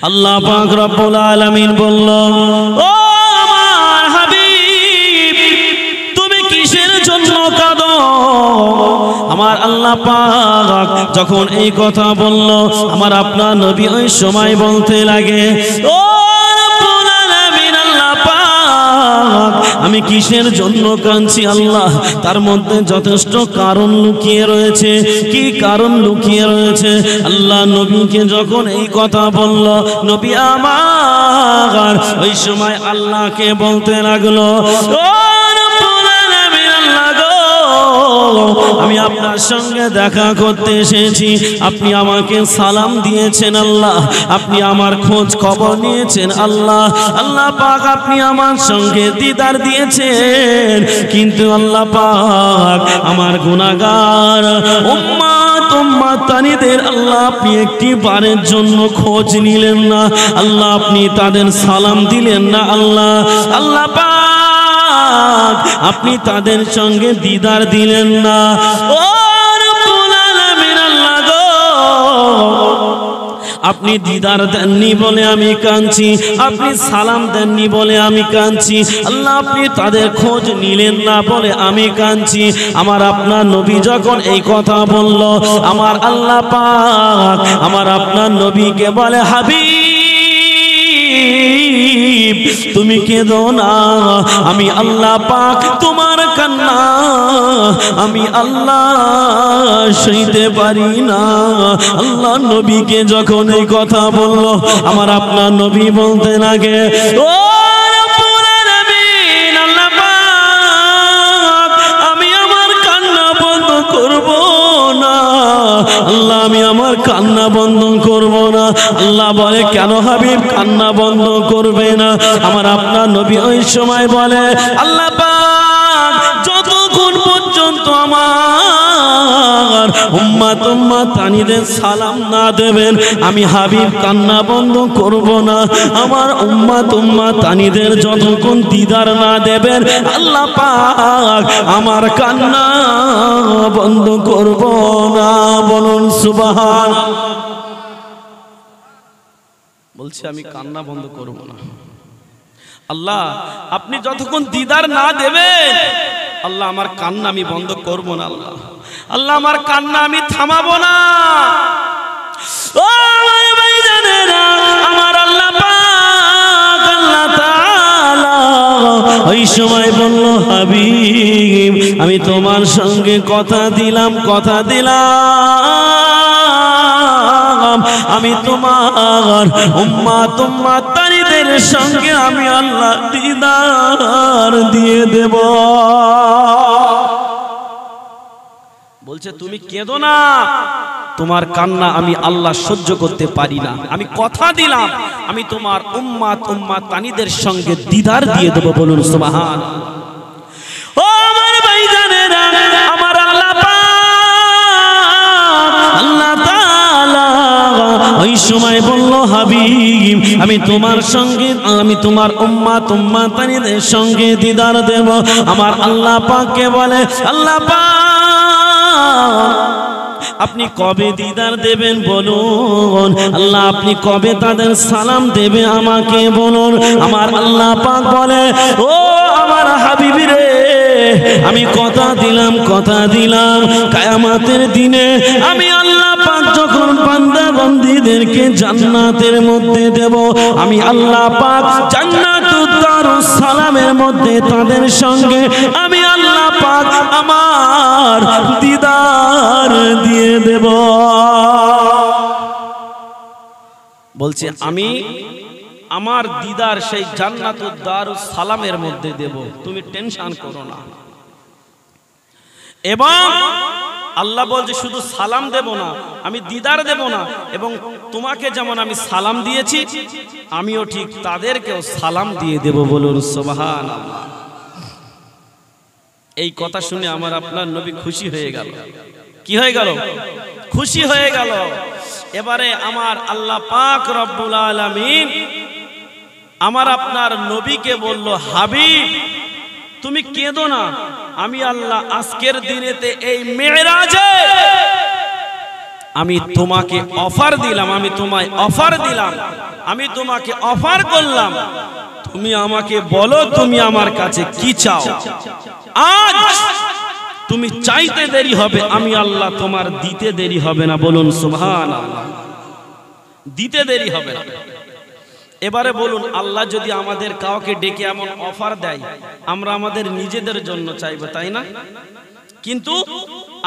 আল্লাহ পাক রব্বুল আলামিন বলল, ও আমার হাবিব, তুমি কিসের জন্য কাঁদো? আমার আল্লাহ পাক যখন এই কথা বলল, আমার আপনার নবী ওই সময় বলতে লাগে, ও রব্বুল আলামিন, আল্লাহ পাক, আমি কিসের জন্য কাঁদছি আল্লাহ? তার মধ্যে যথেষ্ট কারণ লুকিয়ে রয়েছে। কি কারণ লুকিয়ে রয়েছে? আল্লাহ নবীকে যখন এই কথা বলল, নবী আমার ওই সময় আল্লাহকে বলতে লাগলো, ও রব্বুল আলামিন, আল্লাহ গো, আমি আপনার সঙ্গে দেখা করতে এসেছি। আপনি আমাকে সালাম দিয়েছেন আল্লাহ, আপনি আমার খোঁজ খবর নিয়েছেন আল্লাহ। আল্লাহ পাক, আপনি আমার সঙ্গে দিদার দিয়েছেন, কিন্তু আল্লাহ পাক আমার গুনাহগার উম্মতানিদের আল্লাহ আপনি একটি বারের জন্য খোঁজ নিলেন না আল্লাহ, আপনি তাদের সালাম দিলেন না আল্লাহ। আল্লাহ পাক, আপনি তাদের সঙ্গে দিদার দিলেন না। ও রব্বুল আলামিন, আল্লাহ গো, আপনি দিদার দেননি বলে আমি কাঁদছি, আপনি সালাম দেননি বলে আমি কাঁদছি আল্লাহ, আপনি তাদের খোঁজ নিলেন না বলে আমি কাঁদছি। আমার আপনার নবী যখন এই কথা বলল, আমার আল্লাহ পাক আমার আপনার নবীকে বলে, হাবিব, তুমি কেঁদো না, আমি আল্লাহ পাক তোমার কান্না আমি আল্লাহ সইতে পারি না। আল্লাহ নবীকে যখন এই কথা বলল, আমার আপনার নবী বলতে লাগে, ও রব্বুল আলামিন, আল্লাহ পাক, আমি আমার কান্না বন্ধ করব না আল্লাহ, আমি আমার কান্না বন্ধ করব না। আল্লাহ বলে, কেন হাবিব কান্না বন্ধ করবে না? আমার আপনার নবী ওই সময় বলে, আল্লাহ পাক যতক্ষণ পর্যন্ত আমার উম্মতানিদের সালাম না দেবেন, আমি হাবিব কান্না বন্ধ করব না। আমার উম্মতানিদের যতক্ষণ দিদার না দেবেন, আল্লাহ পাক আমার কান্না বন্ধ করব না। বলুন সুবহানাল্লাহ। বলছে আমি কান্না বন্ধ করব না আল্লাহ, আপনি যতক্ষণ দিদার না দেবেন আল্লাহ, আমার কান্না আমি বন্ধ করব না আল্লাহ। আল্লাহ, আমার কান্না আমি থামাবো না। ও আমার ভাইজানেরা, আমার আল্লাহ পাক আল্লাহ তাআলা ওই সময় বলল, হাবিব, আমি তোমার সঙ্গে কথা দিলাম, আমি তোমার উম্মতানিদের সঙ্গে আমি আল্লাহ দিদার দিয়ে দেব। বলছে তুমি কেঁদো না, তোমার কান্না আমি আল্লাহ সহ্য করতে পারি না। আমি কথা দিলাম, আমি তোমার উম্মতানিদের সঙ্গে দিদার দিয়ে দেব। বলুন সুবহানাল্লাহ। ও আমার ভাইজানেরা, আমার আল্লাহ পাক আল্লাহ তাআলা ওই সময় বলল, হাবিব, আমি তোমার সঙ্গে, আমি তোমার উম্মতানিদের সঙ্গে দিদার দেব। আমার আল্লাহ পাককে বলে, আল্লাহ পাক আপনি কবে দিদার দেবেন বলুন? আল্লাহ, আপনি কবে তাদের সালাম দেবে আমাকে বলুন। আমার আল্লাহ পাক বলে, ও আমার হাবিব রে, আমি কথা দিলাম, কিয়ামতের দিনে আমি আল্লাহ পাক যখন বান্দা বান্দীদেরকে জান্নাতের মধ্যে দেব, আমি আল্লাহ পাক জান্নাতুদ দারুস সালামের মধ্যে তাদের সঙ্গে আমি আল্লাহ পাক আমার দিদার দিয়ে দেব। বলছে আমি আমার দিদার সেই জান্নাতুদ দারুস সালামের মধ্যে দেব, তুমি টেনশন করো না। এবং আল্লাহ বলছে শুধু সালাম দেব না, আমি দিদার দেব না, এবং তোমাকে যেমন আমি সালাম দিয়েছি আমিও ঠিক তাদেরকেও সালাম দিয়ে দেব। বলুন সুবহানাল্লাহ। এই কথা শুনে আমার আপনার নবী খুশি হয়ে গেল। কি হয়ে গেল? খুশি হয়ে গেল। এবারে আমার আল্লাহ পাক রব্বুল আলামিন আমার আপনার নবীকে বলল, হাবিব, তুমি কেঁদো না, আমি আল্লাহ আজকের দিনেতে এই মেরাজে আমি তোমাকে অফার দিলাম, আমি তোমায় অফার দিলাম, আমি তোমাকে অফার করলাম, তুমি আমাকে বলো তুমি আমার কাছে কি চাও। আজ তুমি চাইতে দেরি হবে, আমি আল্লাহ তোমার দিতে দেরি হবে না। বলুন সুবহানাল্লাহ। দিতে দেরি হবে না। এবারে বলুন, আল্লাহ যদি আমাদের কাউকে ডেকে এমন অফার দেয়, আমরা আমাদের নিজেদের জন্য চাইবো, তাই না? কিন্তু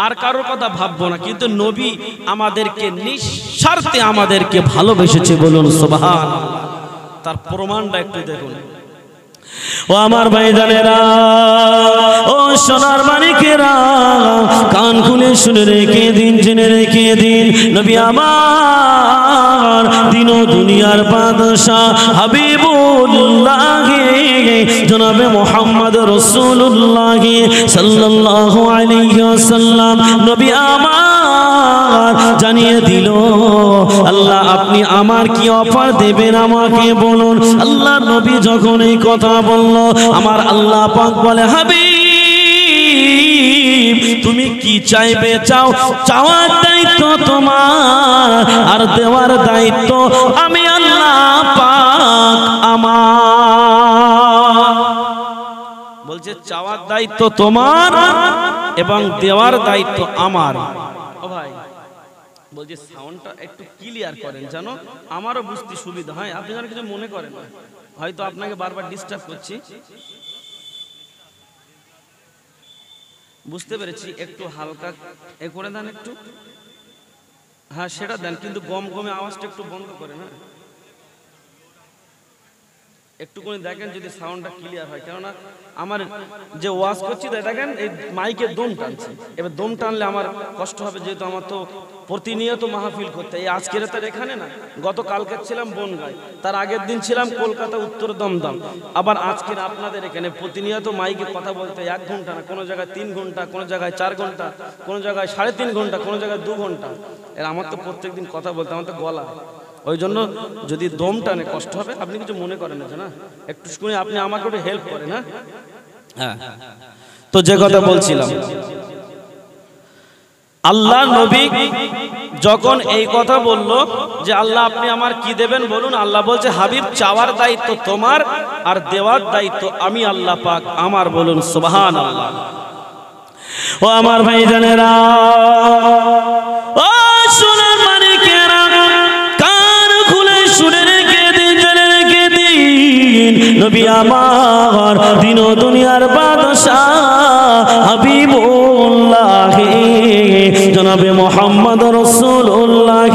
আর কারোর কথা ভাববো না। কিন্তু নবী আমাদেরকে নিঃস্বার্থে আমাদেরকে ভালোবেসেছে। বলুন সুবহানাল্লাহ। তার প্রমাণটা একটু দেখুন। ও আমার ভাইজানেরা, ও সোনার মানিকেরা, কান খুলে শুনে রেখে দিন, জেনে রেখে দিন, নবী আমার দিন ও দুনিয়ার বাদশা হাবিবুল্লাহ জনাবে মুহাম্মদ রাসূলুল্লাহ সাল্লাল্লাহু আলাইহি ওয়াসাল্লাম নবী আমার জানিয়ে দিল, আল্লাহ আপনি আমার কি অফার দেবেন আমাকে বলুন। আল্লাহ নবী যখন এই কথা বলল, আমার আল্লাহ পাক বলে, হাবিব তুমি কি চাইবে চাও, চাওয়ার দায়িত্ব তোমার, আর দেওয়ার দায়িত্ব আমি আল্লাহ পাক আমার। বলছে চাওয়ার দায়িত্ব তোমার এবং দেওয়ার দায়িত্ব আমার। ও ভাই বলছে সাউন্ডটা একটু ক্লিয়ার করেন যেন আমারও বুঝতে সুবিধা হয়। আপনি যেন কিছু মনে করেন না, হয়তো আপনাকে বারবার ডিস্টার্ব করছি। বুঝতে পেরেছি, একটু হালকা এ করে দেন একটু। হ্যাঁ সেটা দেন, কিন্তু গম গমে আওয়াজটা একটু বন্ধ করেন। হ্যাঁ একটু করে দেখেন যদি সাউন্ডটা ক্লিয়ার হয়। কেননা আমার যে ওয়াজ করছি তাই দেখেন এই মাইকে দম টানছি, এবার দম টানলে আমার কষ্ট হবে, যেহেতু আমার তো প্রতিনিয়ত মাহফিল করতে। এই আজকের তার এখানে না, গতকালকে ছিলাম বনগাঁয়, তার আগের দিন ছিলাম কলকাতা উত্তর দমদম, আবার আজকের আপনাদের এখানে প্রতিনিয়ত মাইকে কথা বলতে 1 ঘন্টা না, কোনো জায়গায় 3 ঘন্টা, কোনো জায়গায় 4 ঘন্টা, কোনো জায়গায় 3.5 ঘন্টা, কোনো জায়গায় 2 ঘন্টা। এর আমার তো প্রত্যেকদিন কথা বলতে আমার তো গলা, ওই জন্য যদি দম টানে কষ্ট হবে। আপনি কিছু মনে করেন না, একটু শুনে আপনি আমাকে একটু হেল্প করেন। হ্যাঁ তো যে কথা বলছিলাম, আল্লাহ নবী যখন এই কথা বলল যে আল্লাহ আপনি আমার কি দেবেন বলুন, আল্লাহ বলছে হাবিব চাওয়ার দায়িত্ব তোমার আর দেওয়ার দায়িত্ব আমি আল্লাহ পাক আমার। বলুন সুবহানাল্লাহ। ও আমার ভাইজানেরা, ও সোনার মানিকেরা, কান খুলে শুনে রেখে দিন, জেনে রেখে দিন, নবী আমার দিন ও দুনিয়ার বাদশা হাবিবুল্লাহ জনাবে মুহাম্মদ রাসূলুল্লাহ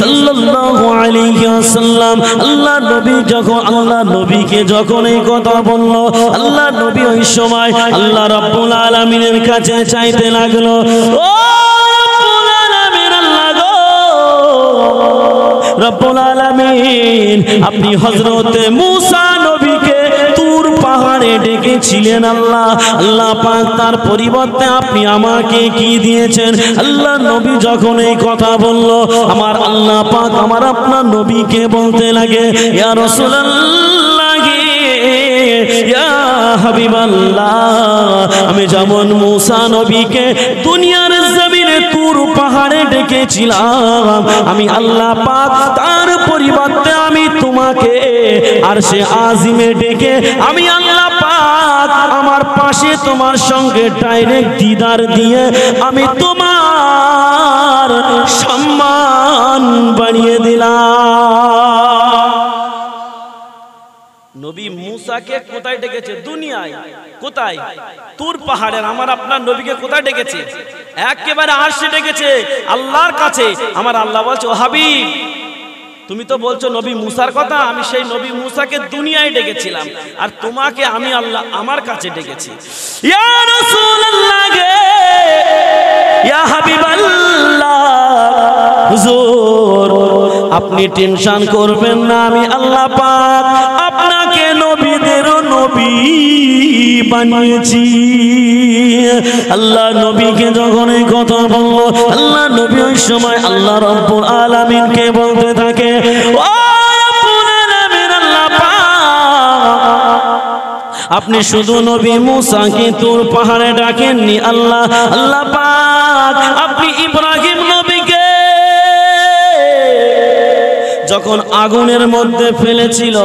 সাল্লাল্লাহু আলাইহি ওয়াসাল্লাম। আল্লাহ নবীকে যখন এই কথা বলল, আল্লাহ নবী ওই সময় আল্লাহ রাব্বুল আলামিনের কাছে চাইতে লাগলো, ও রাব্বুল আলামিন, আল্লাহ গো রব্বুল আলামিন আপনি হযরতে মূসা নবীকে তুর পাহাড়ে ডেকেছিলেন, আল্লাহ পাক তার পরিবর্তে আপনি আমাকে কি দিয়েছেন। আল্লাহ নবী যখন এই কথা বলল, আমার আল্লাহ পাক আমার আপনার নবীকে বলতে লাগে, ইয়া রাসূলুল্লাহ ইয়া হাবিবাল্লাহ, আমি যেমন মূসা নবীকে দুনিয়ার জমিনে তুর পাহাড়ে ডেকেছিলাম, আমি আল্লাহ পাক তার পরিবর্তে আমি তোমাকে আরশে আজিমে ডেকে আমি আল্লাহ পাক আমার পাশে তোমার সঙ্গে ডাইরেক্ট দিদার দিয়ে আমি তোমার সম্মান বাড়িয়ে দিলাম। নবী মূসাকে কোথায় ডেকেছে? দুনিয়ায়। কোথায়? তুর পাহাড়ের। আমার আপনার নবীকে কোথায় ডেকেছে? একেবারে আরশে ডেকেছে, আল্লাহর কাছে। আমার আল্লাহ বলছে, ও হাবিব তুমি তো বলছো নবী মূসার কথা, আমি সেই নবী মূসাকে দুনিয়ায় ডেকেছিলাম, আর তোমাকে আমি আল্লাহ আমার কাছে ডেকেছি। ইয়া রাসূলুল্লাহ গে, ইয়া হাবিবাল্লাহ, হুজুর আপনি টেনশন করবেন না, আমি আল্লাহ পাক আপনাকে নবীদেরও নবী বানিয়েছি। আল্লাহ নবীকে যখন এই কথা বলল, আল্লাহ নবী ওই সময় আল্লাহ রাব্বুল আলামিনকে বলতে থাকে, ও রাব্বুল আলামিন, আল্লাহ পাক আপনি শুধু নবী মূসাকে তুর পাহাড়ে ডাকেননি, আল্লাহ পাক আপনি ইব্রাহিম নবীকে যখন আগুনের মধ্যে ফেলেছিল,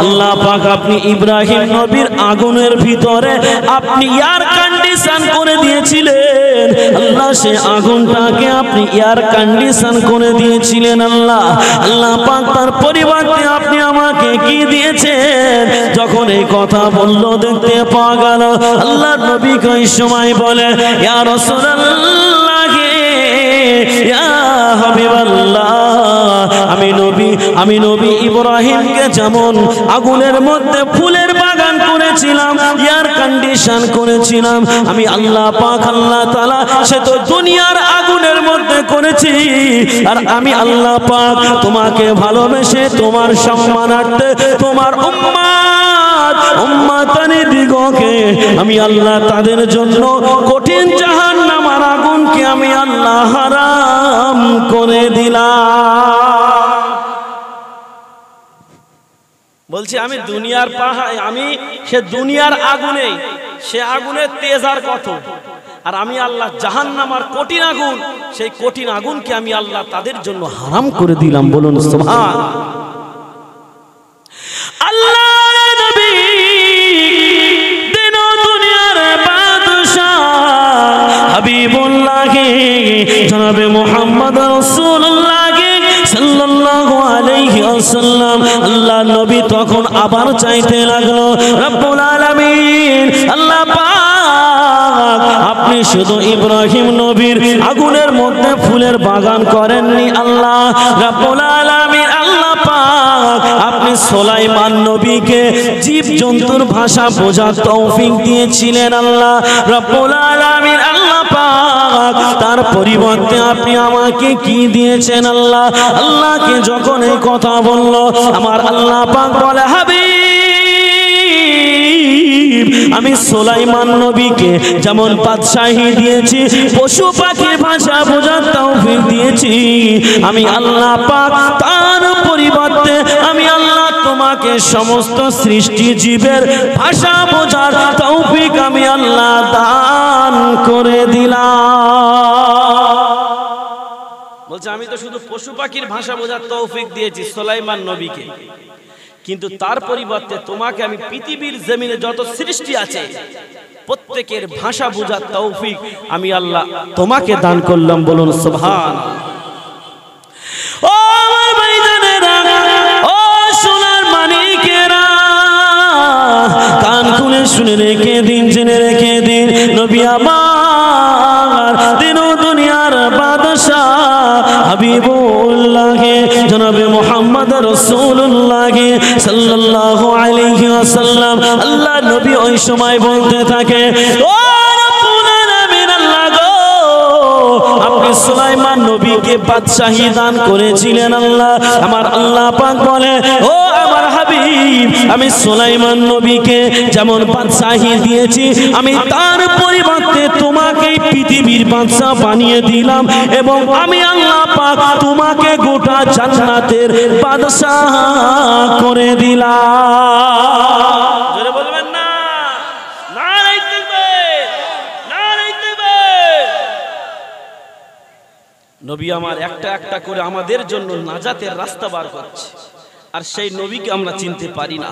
আল্লাহ পাক আপনি ইব্রাহিম নবীর আগুনের ভিতরে আপনি এয়ার কন্ডিশন করে দিয়েছিলেন। আল্লাহ সে আগুনটাকে আপনি এয়ার কন্ডিশন করে দিয়েছিলেন। আল্লাহ আল্লাহ পাক তার পরিবর্তে আপনি আমাকে কি দিয়েছেন? যখন এই কথা বলল দেখতে পাওয়া গেল আল্লাহ নবী কই সময় বলে ইয়া রাসূলুল্লাহ ইয়া হাবিবাল্লাহ, আমি নবী ইব্রাহিমকে যেমন আগুনের মধ্যে ফুলের বাগান করেছিলাম, এয়ার কন্ডিশন করেছিলাম, আমি আল্লাহ পাক আল্লাহ তাআলা সে তো দুনিয়ার আগুনের মধ্যে করেছি। আর আমি আল্লাহ পাক তোমাকে ভালোবেসে তোমার সম্মানার্থে তোমার উম্মাতানি দিগকে আমি আল্লাহ তাদের জন্য কঠিন জাহান্নামের আগুনকে আমি আল্লাহ হারাম করে দিলাম। বলছি আমি দুনিয়ার পাহাড়, আমি সে দুনিয়ার আগুনে, সে আগুনের তেজ আর কত, আর আমি আল্লাহ জাহান্নামের কঠিন আগুন, সেই কঠিন আগুনকে আমি আল্লাহ তাদের জন্য হারাম করে দিলাম। বলুন সুবহান। আল্লাহর নবী দিন দুনিয়ার বাদশা হাবিবুল্লাহ জনাবে মুহাম্মদ রাসূলুল্লাহ সাল্লাল্লাহু আলাইহি ওয়াসাল্লাম, আল্লাহ নবী তখন আবার চাইতে লাগলো রব্বুল আলামিন, আল্লাহ পাক আপনি শুধু ইব্রাহিম নবীর আগুনের মধ্যে ফুলের বাগান করেননি, আল্লাহ রব্বুল আলামিন আল্লাহ পাক আপনি সুলাইমান নবীকে জীবজন্তুর ভাষা বোঝার তৌফিক দিয়েছিলেন। আল্লাহ রব্বুল আলামিন আল্লাহ পাক তার পরিবর্তে আপনি আমাকে কি দিয়েছেন? আল্লাহ আল্লাহকে যখন এই কথা বলল আমার আল্লাহ পাক বলে হাবিব আমি সুলাইমান নবীকে যেমন বাদশাহী দিয়েছি, পশু পাখির ভাষা বোঝার তৌফিক দিয়েছি, আমি আল্লাহ পাক তার পরিবর্তে আমি আল্লাহ তোমাকে সমস্ত সৃষ্টি জীবের ভাষা বোঝার তৌফিক আমি আল্লাহ দান করে দিলাম। বলছে আমি তো শুধু পশু পাখির ভাষা বোঝার তৌফিক দিয়েছি সুলাইমান নবীকে, কিন্তু তার পরিবর্তে তোমাকে আমি পৃথিবীর জমিনে যত সৃষ্টি আছে প্রত্যেকের ভাষা বোঝার তৌফিক আমি আল্লাহ তোমাকে দান করলাম। বলুন সুবহান। ও আমার ভাইজানেরা, ও সোনার মানিকেরা, কান খুলে শুনে রেখে দিন, জেনে রেখে দিন, নবী আমার দিন দুনিয়ার বাদশা হাবিবুল্লাহ জনাবে মুহাম্মদ রাসূলুল্লাহ সাল্লাল্লাহু আলাইহি ওয়াসাল্লাম, আল্লাহ নবী ওই সময় বলতে থাকে ও রব্বুল আলামিন, আল্লাহ গো আপনি সুলাইমান নবীকে বাদশাহী দান করেছিলেন। আল্লাহ আমার আল্লাহ পাক বলে ও আমার হাবিব আমি সুলাইমান নবীকে যেমন বাদশাহী দিয়েছি আমি তার পরিবর্তে তোমাকে পৃথিবীর বাদশা বানিয়ে দিলাম, এবং আমি আল্লাহ পাক তোমাকে গোটা জান্নাতের বাদশা করে দিলাম। জোরে বলবেন না? নারে তাকবীর, নারে তাকবীর। নবী আমার একটা একটা করে আমাদের জন্য নাজাতের রাস্তা বার করছে, আর সেই নবীকে আমরা চিনতে পারি না,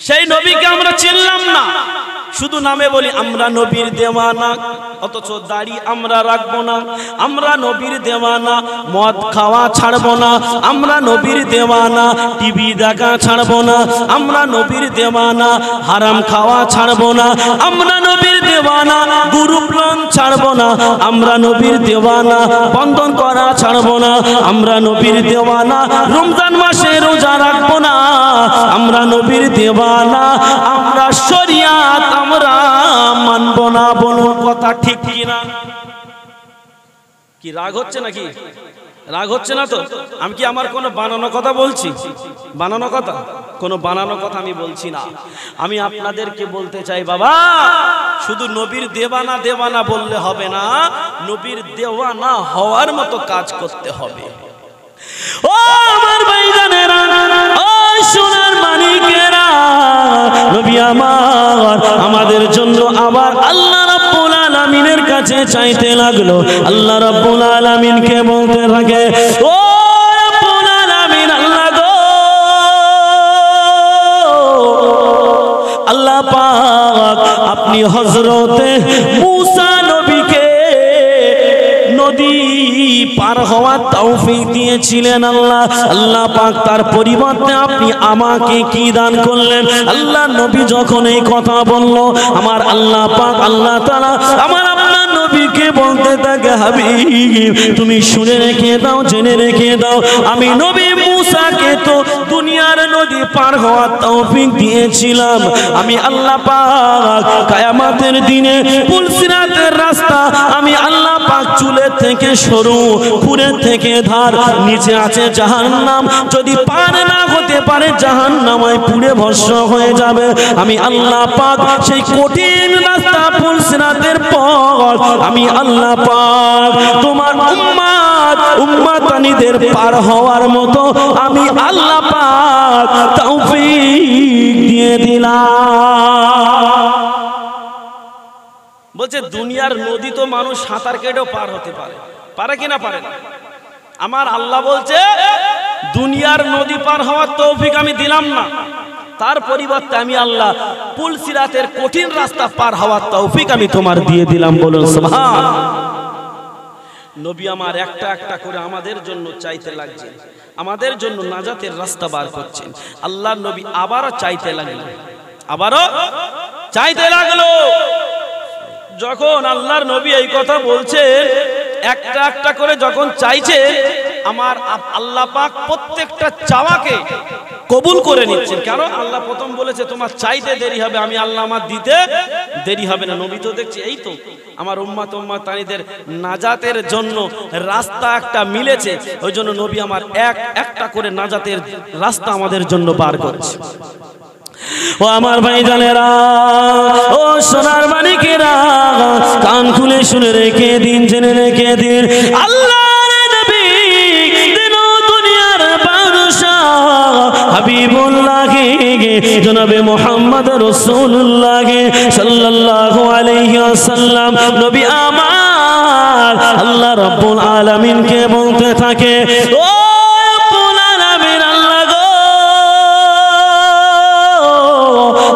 সেই নবীকে আমরা চিনলাম না, শুধু নামে বলি আমরা নবীর দেওয়ানা, অথচ দাড়ি আমরা রাখবো না, আমরা নবীর দেওয়ানা, মদ খাওয়া ছাড়বো না, আমরা নবীর দেওয়ানা, টিভি দেখা ছাড়বো না, আমরা নবীর দেওয়ানা, হারাম খাওয়া ছাড়বো না, আমরা নবীর দেওয়ানা, গুরুপ্লন ছাড়বো না, আমরা নবীর দেওয়ানা, বন্ধন করা ছাড়বো না, আমরা নবীর দেওয়ানা, রমজান মাসে রোজা রাখবো না, আমরা নবীর দেওয়ানা, আমরা শরিয়াত আমরা মানবো না। বলুন কথা ঠিক কিনা? কি রাগ হচ্ছে নাকি? রাগ হচ্ছে না তো? আমি কি আমার কোনো বানানো কথা বলছি? বানানো কথা? কোনো বানানো কথা আমি বলছি না। আমি আপনাদেরকে বলতে চাই বাবা, শুধু নবীর দেওয়ানা দেওয়ানা বললে হবে না, নবীর দেওয়ানা হওয়ার মতো কাজ করতে হবে। ও আমার ভাইজানেরা, ও সোনার মানিকেরা, নবী আমার আমাদের জন্য আবার আল্লাহ রাব্বুল আলামিনের কাছে চাইতে লাগলো। আল্লাহ রাব্বুল আলামিনকে বলতে থাকে ও রাব্বুল আলামিন হযরতে মুসা নবীকে নদী পার হওয়ার তৌফিক দিয়েছিলেন আল্লাহ। আল্লাহ পাক তার পরিবর্তে আপনি আমাকে কি দান করলেন? আল্লাহ নবী যখন এই কথা বলল, আমার আল্লাহ পাক আল্লাহ তাআলা আমার আপনার নবীকে বলতে থাকে, হাবিব তুমি শুনে রেখে দাও, জেনে রেখে দাও, আমি নবী মুসাকে তো দুনিয়ার নদী পার হওয়ার তৌফিক দিয়েছিলাম। আমি আল্লাহ পাক কিয়ামতের দিনে পুলসিরাতের রাস্তা আমি আল্লাহ পাক চুলের থেকে সরু, পুরের থেকে ধার, নিচে আছে জাহান্নাম, যদি পার না হতে পারে জাহান্নামায় পুড়ে ভস্ম হয়ে যাবে। আমি আল্লাহ পাক সেই কঠিন রাস্তা পুলসিরাতের পর আমি আল্লাহ পাক তোমার উম্মতানিদের পার হওয়ার মতো আমি আল্লাহ পাক তৌফিক দিয়ে দিলাম। বলছে দুনিয়ার নদী তো মানুষ সাঁতার কেটেও পার হতে পারে, পারে কিনা পারে না? আমার আল্লাহ বলছে দুনিয়ার নদী পার হওয়ার তৌফিক আমি দিলাম না, তার পরিবর্তে আমি আল্লাহ পুলসিরাতের কঠিন রাস্তা পার হওয়ার তৌফিক আমি তোমার দিয়ে দিলাম। বলুন সুবহান। নবী আমার একটা একটা করে আমাদের জন্য চাইতে লাগছেন, আমাদের জন্য নাজাতের রাস্তা বার করছেন। আল্লাহর নবী আবারও চাইতে লাগলো, আবারও চাইতে লাগলো। যখন আল্লাহর নবী এই কথা বলছে, একটা একটা করে যখন চাইছে, আমার আল্লাহ পাক প্রত্যেকটা চাওয়াকে কবুল করে নিচ্ছেন। কারণ আল্লাহ প্রথম বলেছে তোমার চাইতে দেরি হবে, আমি আল্লাহ আমার দিতে দেরি হবে না। নবী তো দেখছি এই তো আমার উম্মতানিদের নাজাতের জন্য রাস্তা একটা মিলেছে, ওই জন্য নবী আমার একটা করে নাজাতের রাস্তা আমাদের জন্য বার করছে। ও আমার ভাইজানেরা, ও সোনার মানিকেরা, কান খুলে শুনে রেখে দিন, জেনে রেখে দিন, আল্লাহর নবী দিন দুনিয়ার বাদশাহ হাবিবুল্লাহ জনাবে মুহাম্মদ রাসূলুল্লাহ সাল্লাল্লাহু আলাইহি ওয়াসাল্লাম নবী আমার আল্লাহ রাব্বুল আলামিনকে বলতে থাকে, ও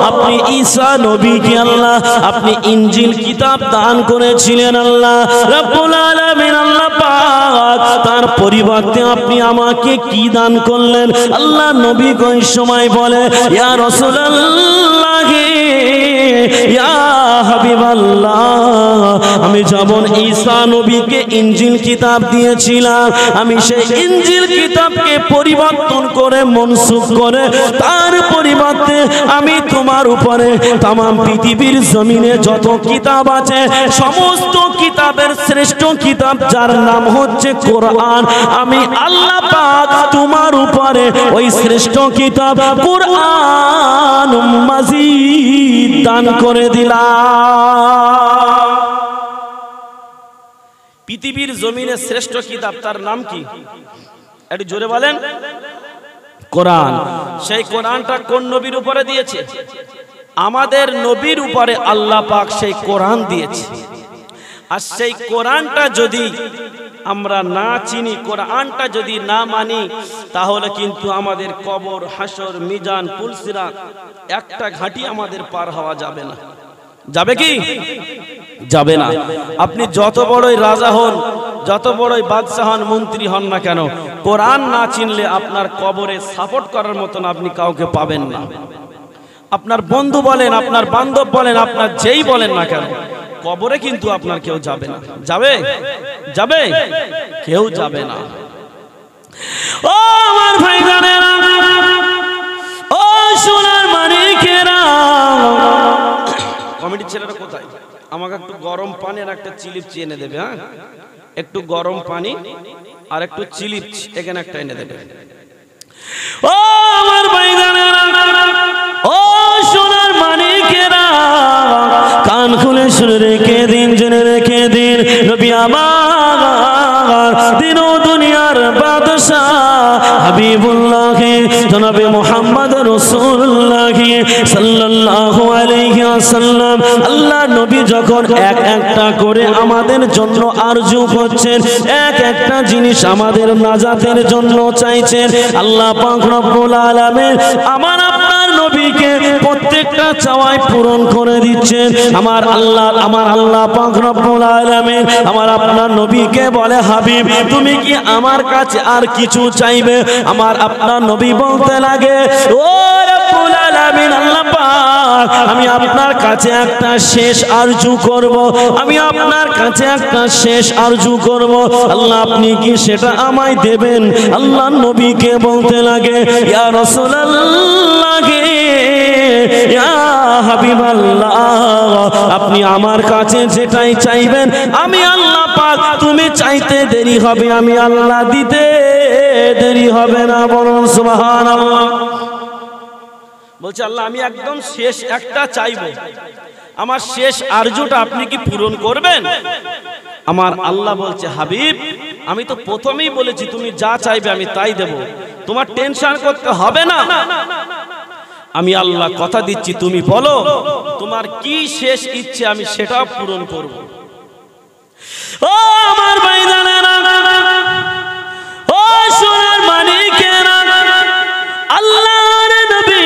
আপনি ঈসা নবীকে আল্লাহ আপনি ইনজিল কিতাব দান করেছিলেন, আল্লাহ রাব্বুল আলামিন আল্লাহ পাক তার পরিবর্তে আপনি আমাকে কি দান করলেন? আল্লাহ নবী কোন সময় বলে, ইয়া রাসূলুল্লাহ, ইয়া হাবিবাল্লাহ, আমি যেমন ঈসা নবীকে ইনজিল কিতাব দিয়েছিলাম, আমি সেই ইনজিল কিতাবকে পরিবর্তন করে মনসুখ করে তার পরিবর্তে আমি তোমার উপরে তামাম পৃথিবীর জমিনে যত কিতাব আছে সমস্ত কিতাবের শ্রেষ্ঠ কিতাব যার নাম হচ্ছে কোরআন, আমি আল্লাহ পাক তোমার উপরে ওই শ্রেষ্ঠ কিতাব কোরআন মাজিদ দান করে দিলাম। পৃথিবীর জমিনে শ্রেষ্ঠ কিতাব তার নাম কি? একটু জোরে বলেন। কোরআন। সেই কোরআনটা কোন নবীর উপরে দিয়েছে? আমাদের নবীর উপরে আল্লাহ পাক সেই কোরআন দিয়েছে। আর সেই কোরআনটা যদি আমরা না চিনি, কোরআনটা যদি না মানি, তাহলে কিন্তু আমাদের কবর, হাসর, মিজান, পুলসিরাত একটা ঘাঁটি আমাদের পার হওয়া যাবে না। যাবে কি? যাবে না। আপনি যত বড়ই রাজা হন, যত বড়ই বাদশাহ হন, মন্ত্রী হন না কেন, কোরআন না চিনলে আপনার কবরে সাপোর্ট করার মতন আপনি কাউকে পাবেন না। আপনার বন্ধু বলেন, আপনার বান্ধব বলেন, আপনার যেই বলেন না কেন, কবরে কিন্তু আপনার কেউ যাবে না। যাবে? যাবে? কেউ যাবে না। ও আমার ভাইজানেরা, ও সোনার মানিকেরা, কমিটির ছেলেরা কোথায়? আমাকে একটু গরম পানি আর একটা চিলিপ এনে দেবে। হ্যাঁ, একটু গরম পানি আর একটু চিলিপ এখানে একটা এনে দেবে। ও আমার ভাইজানেরা, ও সোনার মানিকেরা, কান খুলে শুনে রেখে দিন, জেনে রেখে দিন, নবী আমার দিন ও দুনিয়ার বাদশাহ হাবিবুল্লাহ জনাবে মুহাম্মদ রাসূলুল্লাহ সাল্লাল্লাহু আলাইহি ওয়াসাল্লাম আল্লাহ নবী যখন এক একটা করে আমাদের জন্য আরজু করছেন, এক একটা জিনিস আমাদের নাজাতের জন্য চাইছেন, আল্লাহ পাক রব্বুল আলামিন আমার আপনার নবী নবীকে প্রত্যেকটা চাওয়াই পূরণ করে দিচ্ছেন। আমার আল্লাহ পাক রব্বুল আলামিন আমার আপনার নবীকে বলে, হাবিব তুমি কি আমার কাছে আর কিছু চাইবে? আমার আপনার নবী বলতে লাগে, ও রব্বুল আলামিন আল্লাহ পাক, আমি আপনার কাছে একটা শেষ আরজু করব, আমি আপনার কাছে একটা শেষ আরজু করব, আল্লাহ আপনি কি সেটা আমায় দেবেন? আল্লাহ নবীকে বলতে লাগে, ইয়া রাসূলুল্লাহ, ইয়া হাবিবাল্লাহ, আপনি আমার কাছে যেটাই চাইবেন আমি আল্লাহ পাক, তুমি চাইতে দেরি হবে, আমি আল্লাহ দিতে দেরি হবে না। বলুন সুবহানাল্লাহ। বলছে আল্লাহ আমি একদম শেষ একটা চাইবো, আমার শেষ আরজুটা আপনি কি পূরণ করবেন? আমার আল্লাহ বলছে, হাবিব আমি তো প্রথমেই বলেছি তুমি যা চাইবে আমি তাই দেব, তোমার টেনশন করতে হবে না। আমি আল্লাহ কথা দিচ্ছি, তুমি বলো তোমার কি শেষ ইচ্ছে, আমি সেটাও পূরণ করব। ও আমার ভাইজানেরা, ও সোনার মানিকেরা, আল্লাহর নবী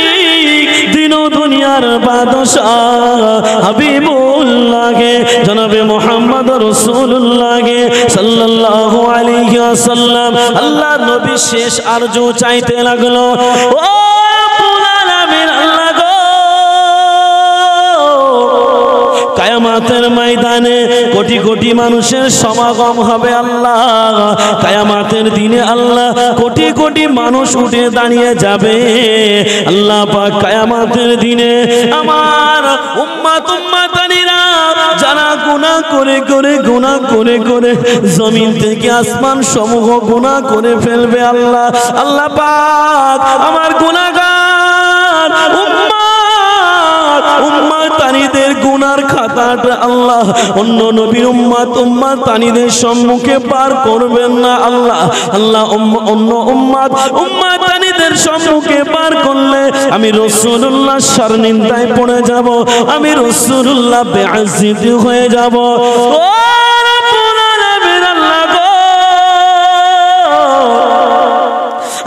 দিন ও দুনিয়ার বাদশাহ হাবিবুল্লাহ জনাবে মুহাম্মদ রাসূলুল্লাহ সাল্লাল্লাহু আলাইহি ওয়াসাল্লাম আল্লাহর নবী শেষ আরজু চাইতে লাগলো। ও কায়ামাতের ময়দানে কোটি কোটি মানুষের সমাগম হবে আল্লাহ, কায়ামাতের দিনে আল্লাহ কোটি কোটি মানুষ উঠে দাঁড়িয়ে যাবে আল্লাহ পাক। কায়ামাতের দিনে আমার উম্মতানিরা যারা গুনাহ করে করে জমিন থেকে আসমান সমূহ গুনাহ করে ফেলবে আল্লাহ, আল্লাহ পাক আমার গুনাহগার উম্মতানিদের গুনার খাতাটা আল্লাহ অন্য নবীর উম্মতানিদের সম্মুখে পার করবেন না আল্লাহ। আল্লাহ অন্য উম্মতানিদের সম্মুখে পার করলে আমি রাসূলুল্লাহ শর্মিন্দায় পড়ে যাব, আমি রাসূলুল্লাহ বেইজ্জত হয়ে যাব। ও রব্বুল আলামিন আল্লাহ গো,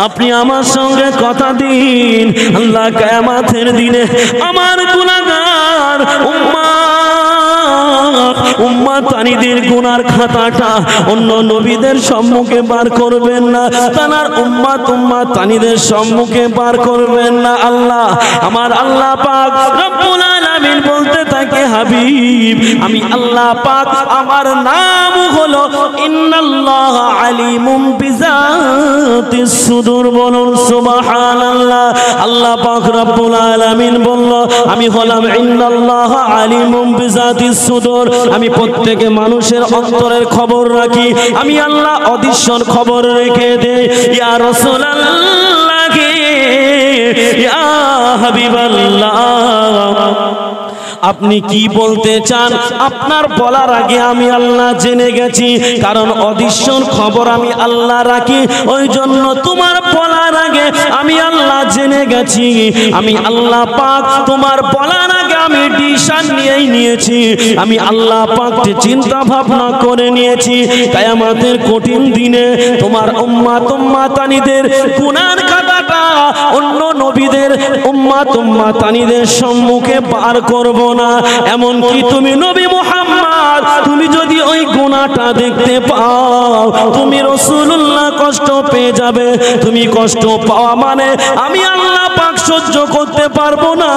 আপনি আমার সঙ্গে কথা দিন আল্লাহ, কিয়ামতের দিনে আমার গুনাহগার উম্মতানিদের গুনার খাতাটা অন্য নবীদের সম্মুখে বার করবেন না, তার উম্মতানিদের সম্মুখে বার করবেন না আল্লাহ। আমার আল্লাহ পাক রব্বুল আলামিন বলতে থাকে, হাবিব আমি আল্লাহ পাক আমার নাম হলো ইন্নাল্লাহ আলিমুম বিযাতিস সুদূর। বলুন সুবহানাল্লাহ। আল্লাহ পাক রব্বুল আলামিন বলল আমি হলাম ইন্নাল্লাহ আলিমুম বিযাতিস সুদূর, আমি প্রত্যেক মানুষের অন্তরের খবর রাখি, আমি আল্লাহ অদৃশ্যর খবর রেখে দেই। ইয়া রাসূলুল্লাহ, ইয়া হাবিবাল্লাহ, আপনি কি বলতে চান আপনার বলার আগে আমি আল্লাহ জেনে গেছি, কারণ অদৃশ্যর খবর আমি আল্লাহ রাখি, ওই জন্য তোমার বলার আগে আমি আল্লাহ জেনে গেছি। আমি আল্লাহ পাক তোমার বলার আগে আমি ডিসিশন নিয়েছি, আমি আল্লাহ পাক চিন্তা ভাবনা করে নিয়েছি কিয়ামতের কঠিন দিনে তোমার উম্মতানিদের গুনার খাতাটা অন্য নবীদের উম্মতানিদের সম্মুখে পার করব না। এমন কি তুমি নবী মুহাম্মদ, তুমি যদি ওই গুনাহটা দেখতে পাও তুমি রাসূলুল্লাহ কষ্ট পেয়ে যাবে, তুমি কষ্ট পাওয়া মানে আমি আল্লাহ পাক সহ্য করতে পারবো না,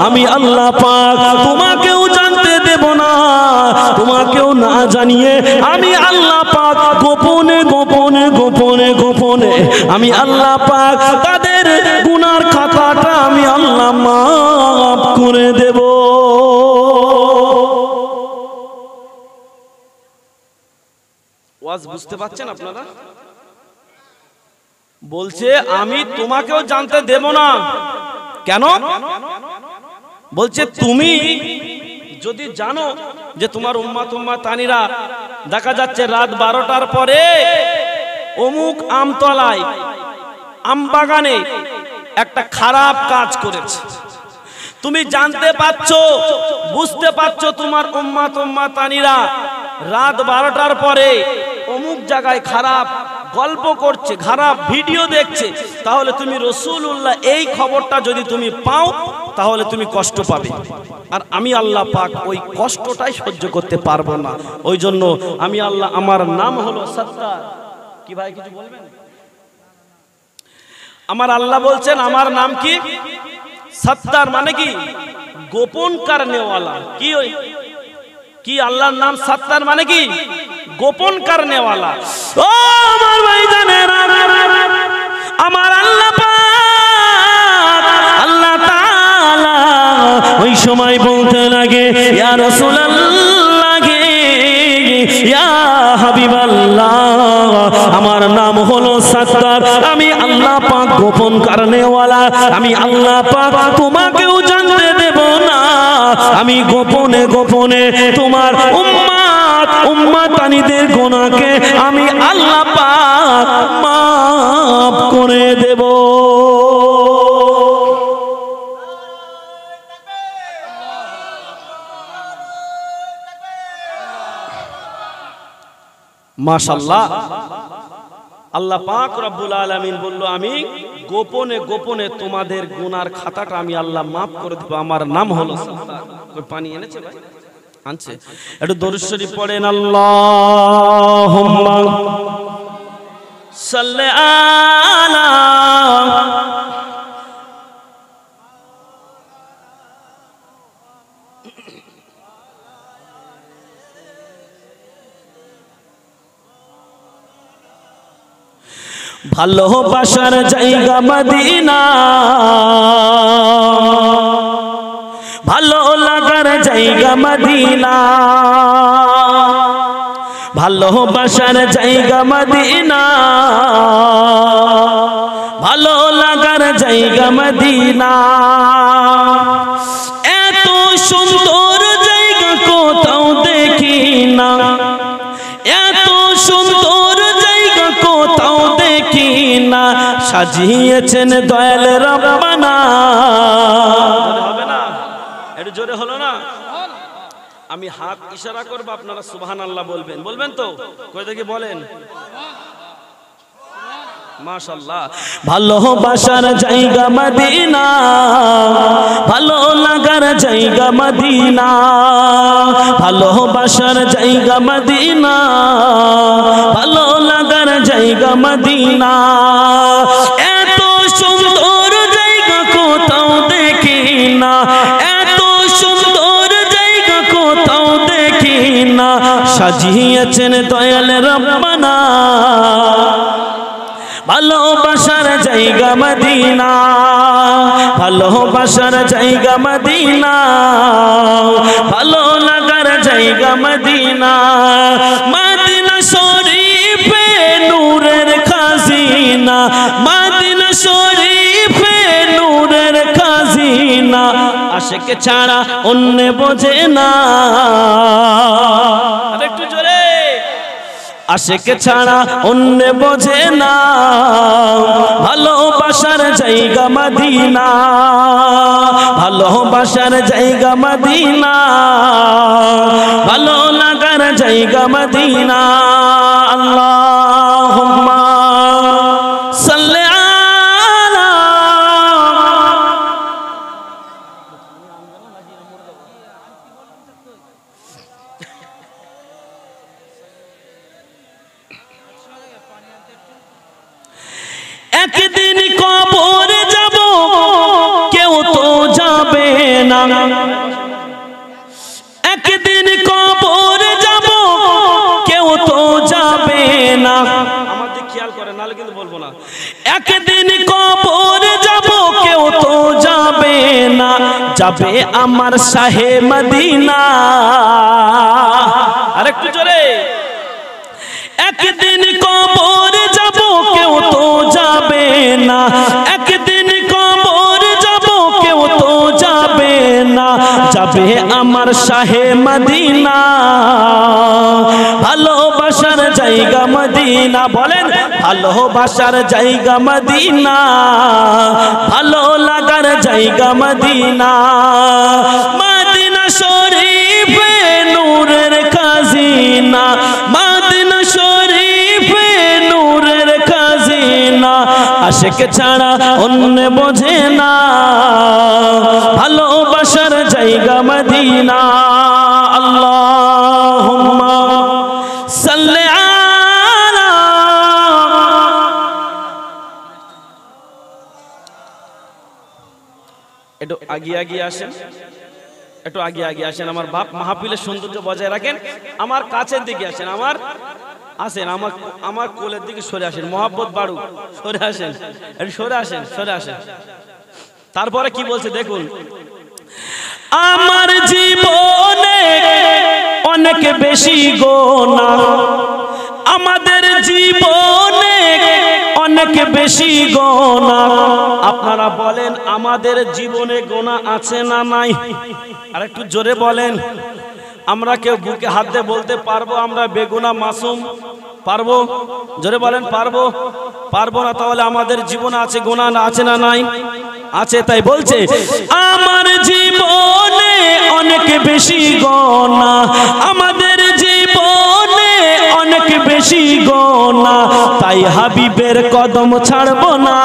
আমি আল্লাহ পাক তোমাকেও জানতে দেব না, তোমাকেও না জানিয়ে আমি আল্লাহ পাক গোপনে গোপনে গোপনে গোপনে আমি আল্লাহ পাক তাদের গুনার খাতাটা আমি আল্লাহ মাফ করে দেব। ওয়াজ বুঝতে পারছেন আপনারা? বলছে আমি তোমাকেও জানতে দেব না। কেন? বলছে তুমি যদি জানো যে তোমার উম্মতানিরা দেখা যাচ্ছে রাত 12টার পরে অমুক আমতলায় আমবাগানে একটা খারাপ কাজ করেছে, তুমি জানতে পারছো বুঝতে পারছো তোমার উম্মতানিরা রাত 12টার পরে অমুক জায়গায় খারাপ গল্প করছে, খারাপ ভিডিও দেখছে, তাহলে তুমি রাসূলুল্লাহ এই খবরটা যদি তুমি পাও তাহলে তুমি কষ্ট পাবে। আর আমি আল্লাহ পাক ওই কষ্টটাই সহ্য করতে পারবো না। ওই জন্য আমি আল্লাহ, আমার নাম হলো সত্তার। কি ভাই কিছু বলবেন? আমার আল্লাহ বলছেন আমার নাম কি? সত্তার, মানে কি? গোপন করনেওয়ালা। কি ওই কি আল্লাহর নাম সত্তার মানে কি? গোপন করনেওয়ালা। ও আমার ভাইজানেরা, আমার আল্লাহ পাক, আল্লাহ তাআলা ওই সময় বলতে লাগে, ইয়া রাসূলুল্লাহ গে, ইয়া হাবিবাল্লাহ, আমার নাম হলো সত্তার, আমি আল্লাহ পাক গোপন করনেওয়ালা। আমি আল্লাহ পাক তোমাকেও জানতে দেব না, আমি গোপনে গোপনে তোমার উম্মতানিদের গুনাহকে আমি আল্লাহ পাক মাফ করে দেব। মাশাআল্লাহ। আল্লাহ পাক রব্বুল আলামিন বলল, আমি গোপনে গোপনে তোমাদের গুনার খাতাটা আমি আল্লাহ মাফ করে দেব। আমার নাম হলো সত্তার। কই পানি এনেছে ভাই? আনছে। একটু দরুদ শরীফ পড়েন, আল্লাহুম্মা সাল্লি আলা ভালোবাসার জায়গা মদিনা, ভালো লাগার জায়গা মদিনা, ভালোবাসার জায়গা মদিনা, ভালো লাগার জায়গা মদিনা। এত সুন্দর জায়গা কোথাও দেখি না, এত সুন্দর জায়গা কোথাও দেখি না, সাজিয়েছেন দয়াল রব্বানা। হবে না? একটু জোরে হলো না? আমি হাত ইশারা করব, আপনারা সুবহানাল্লাহ বলবেন। বলবেন তো? কই দেখি বলেন। মাশাআল্লাহ। ভালোবাসার জায়গা মদিনা, ভালো লাগার জায়গা মদিনা, ভালোবাসার জায়গা মদিনা, ভালো লাগার জায়গা মদিনা। এত সুন্দর জায়গা কোথাও দেখি না, এত সুন্দর জায়গা কোথাও দেখি না, সাজিয়েছেন দয়াল রব্বানা। ভালোবাসার জায়গা মদিনা, ভালোবাসার জায়গা মদিনা, ভালো লাগার জায়গা মদিনা। মদিনা শরীফে নূরের খাজিনা, মদিনা শরীফে নূরের খাজিনা, আশিক ছাড়া অন্য বোঝে না। আরেকটু জোরে। আশিক ছাড়া অন্য বোঝে না, ভালোবাসার জায়গা মদিনা, ভালোবাসার জায়গা মদিনা, ভালো লাগার জায়গা মদিনা। আল্লাহুম্মা সাল্লি আলা। একদিন কবরে যাব, কেউ তো যাবে না, একদিন কবরে যাব, কেউ তো যাবে না। আমার দিকে খেয়াল করে, নালে কিন্তু বলবো না। একদিন কবরে যাব, কেউ তো যাবে না, যাবে আমার শাহে মদিনা। আরেকটু জোরে। একদিন কবরে যাব, কেউ তো যাবে না, একদিন কবরে যাব, কেউ তো যাবে না, যাবে আমার শাহে মদিনা। ভালোবাসার জায়গা মদিনা। বলেন, ভালোবাসার জায়গা মদিনা, ভালো লাগার জায়গা মদিনা। মদিনা শরীফে নূরের খাজিনা, মদিনা শরীফে নূরের আশিক ছাড়া অন্য বোঝে না ভালোবাসার জায়গা মদিনা আল্লাহুম্মা সাল্লি আলা একটু আগিয়ে আসেন একটু আগে আসেন আমার বাপ মাহফিলের সৌন্দর্য বজায় রাখেন আমার কাছের দিকে আসেন আসেন আমার কোলের দিকে সরে আসেন মহব্বত বাড়ুক সরে আসেন একটু সরে আসেন তারপরে কি বলছে দেখুন আমার জীবনে অনেক বেশি গুনাহ আমাদের জীবনে অনেক বেশি গুনাহ আপনারা বলেন আমাদের জীবনে গুনাহ আছে না নাই আর একটু জোরে বলেন আমরা কেউ বুকে হাত দিয়ে বলতে পারবো আমরা বেগুনাহ মাসুম পারবো জোরে বলেন পারবো না তাহলে আমাদের জীবনে আছে গুনাহ আছে না নাই আছে তাই বলছে আমার জীবনে অনেক বেশি গুনাহ আমাদের জীবনে অনেক বেশি গুনাহ তাই হাবিবের কদম ছাড়বো না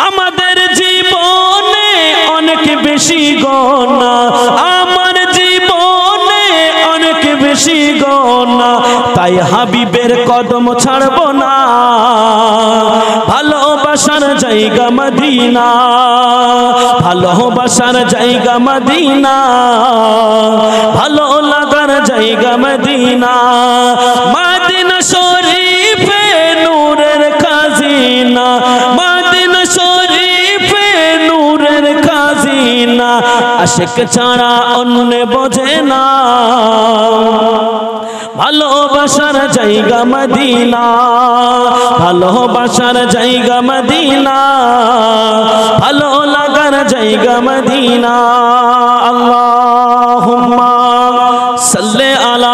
আমাদের জীবনে অনেক বেশি গুনাহ আমার জীবনে অনেক বেশি গুনাহ তাই হাবিবের কদম ছাড়বো না ভালোবাসার জায়গা মদিনা ভালোবাসার জায়গা মদিনা ভালো লাগার জায়গা মদিনা মদিনা শরীফে নূরের খাজিনা মদিনা শরীফে নূরের খাজিনা আশিক ছাড়া অন্য বোঝে না ভালোবাসার জায়গা মদিনা ভালোবাসার জায়গা মদিনা ভালো লাগার জায়গা মদিনা আল্লাহুম্মা সাল্লি আলা